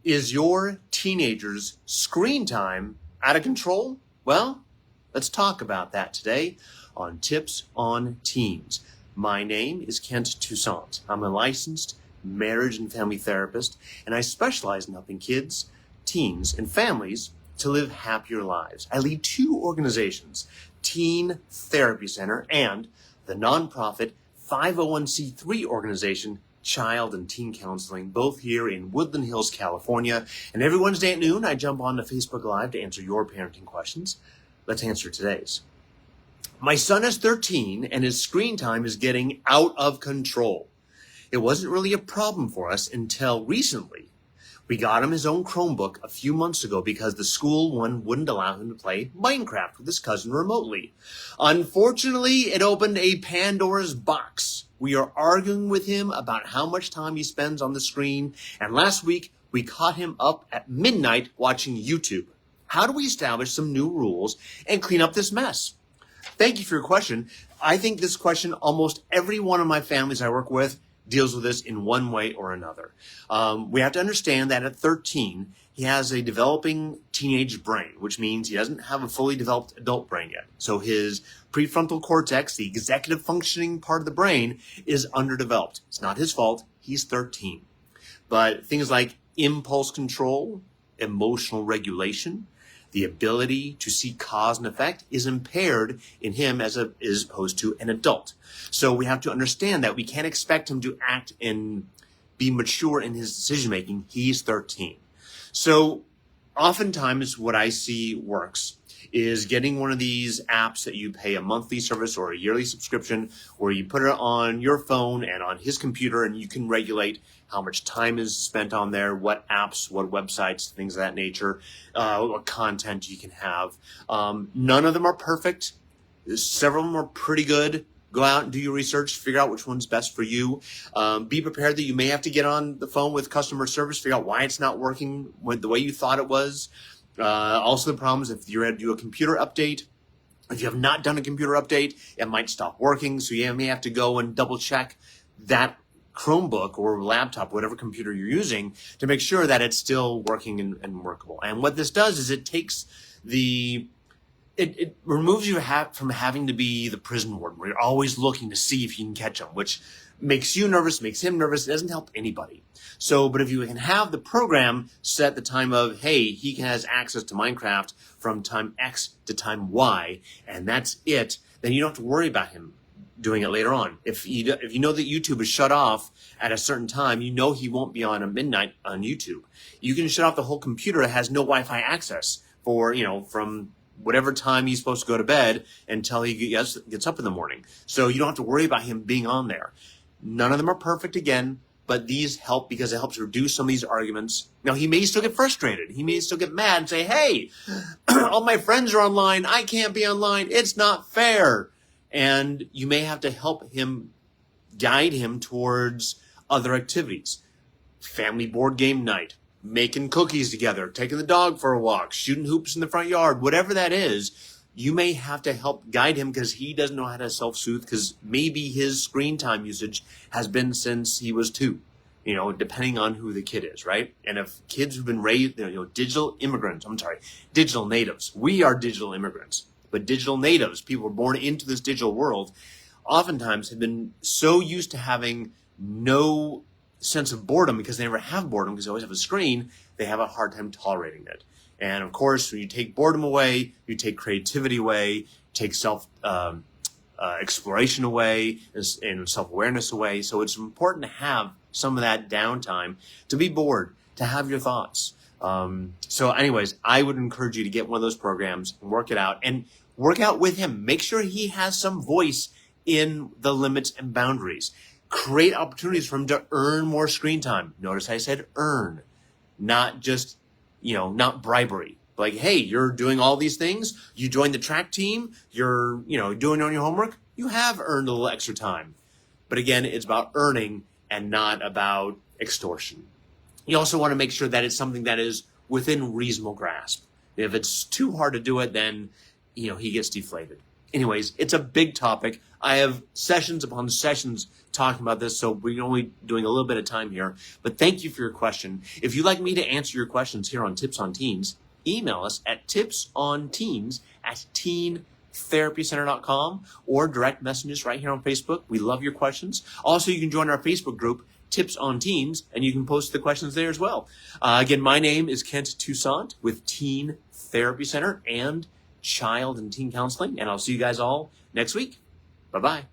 Is your teenager's screen time out of control? Well, let's talk about that today on Tips on Teens. My name is Kent Toussaint. I'm a licensed marriage and family therapist, and I specialize in helping kids, teens, and families to live happier lives. I lead two organizations, Teen Therapy Center and the nonprofit 501c3 organization, Child and Teen Counseling, both here in Woodland Hills, California. And every Wednesday at noon, I jump on to Facebook Live to answer your parenting questions. Let's answer today's. My son is 13 and his screen time is getting out of control. It wasn't really a problem for us until recently. We got him his own Chromebook a few months ago because the school one wouldn't allow him to play Minecraft with his cousin remotely. Unfortunately, it opened a Pandora's box. We are arguing with him about how much time he spends on the screen, and last week we caught him up at midnight watching YouTube. How do we establish some new rules and clean up this mess? Thank you for your question. I think this question, almost every one of my families I work with deals with this in one way or another. We have to understand that at 13, he has a developing teenage brain, which means he doesn't have a fully developed adult brain yet. So his prefrontal cortex, the executive functioning part of the brain, is underdeveloped. It's not his fault. He's 13. But things like impulse control, emotional regulation, the ability to see cause and effect is impaired in him as opposed to an adult. So we have to understand that we can't expect him to act and be mature in his decision making. He's 13. So oftentimes what I see works is getting one of these apps that you pay a monthly service or a yearly subscription where you put it on your phone and on his computer and you can regulate how much time is spent on there, what apps, what websites, things of that nature, what content you can have. None of them are perfect. Several of them are pretty good. Go out and do your research, figure out which one's best for you. Be prepared that you may have to get on the phone with customer service, figure out why it's not working the way you thought it was. Also the problem is if you're going to do a computer update, if you have not done a computer update, it might stop working. So you may have to go and double check that Chromebook or laptop, whatever computer you're using, to make sure that it's still working and workable. And what this does is it takes it removes you from having to be the prison warden where you're always looking to see if you can catch them, which makes you nervous, makes him nervous. It doesn't help anybody. So, but if you can have the program set the time of, hey, he has access to Minecraft from time X to time Y, and that's it, then you don't have to worry about him doing it later on. If you know that YouTube is shut off at a certain time, you know he won't be on at midnight on YouTube. You can shut off the whole computer. It has no Wi-Fi access for, from whatever time he's supposed to go to bed until he gets up in the morning. So you don't have to worry about him being on there. None of them are perfect again, but these help because it helps reduce some of these arguments. Now, he may still get frustrated. He may still get mad and say, hey, all my friends are online. I can't be online. It's not fair. And you may have to help him, guide him towards other activities. Family board game night, making cookies together, taking the dog for a walk, shooting hoops in the front yard, whatever that is. You may have to help guide him because he doesn't know how to self-soothe because maybe his screen time usage has been since he was 2, depending on who the kid is, right? And if kids who've been raised, digital natives, we are digital immigrants, but digital natives, people who are born into this digital world, oftentimes have been so used to having no sense of boredom because they never have boredom because they always have a screen, they have a hard time tolerating it. And of course, when you take boredom away, you take creativity away, take exploration away, and self-awareness away. So it's important to have some of that downtime to be bored, to have your thoughts. So anyways, I would encourage you to get one of those programs and work it out and work out with him. Make sure he has some voice in the limits and boundaries. Create opportunities for him to earn more screen time. Notice I said earn, not just not bribery. Like, hey, you're doing all these things. You joined the track team. You're, doing on your homework. You have earned a little extra time. But again, it's about earning and not about extortion. You also want to make sure that it's something that is within reasonable grasp. If it's too hard to do it, then, he gets deflated. Anyways, it's a big topic. I have sessions upon sessions talking about this, so we're only doing a little bit of time here. But thank you for your question. If you'd like me to answer your questions here on Tips on Teens, email us at tipsonteens@teentherapycenter.com or direct messages right here on Facebook. We love your questions. Also, you can join our Facebook group, Tips on Teens, and you can post the questions there as well. Again, my name is Kent Toussaint with Teen Therapy Center and Child and Teen Counseling, and I'll see you guys all next week. Bye-bye.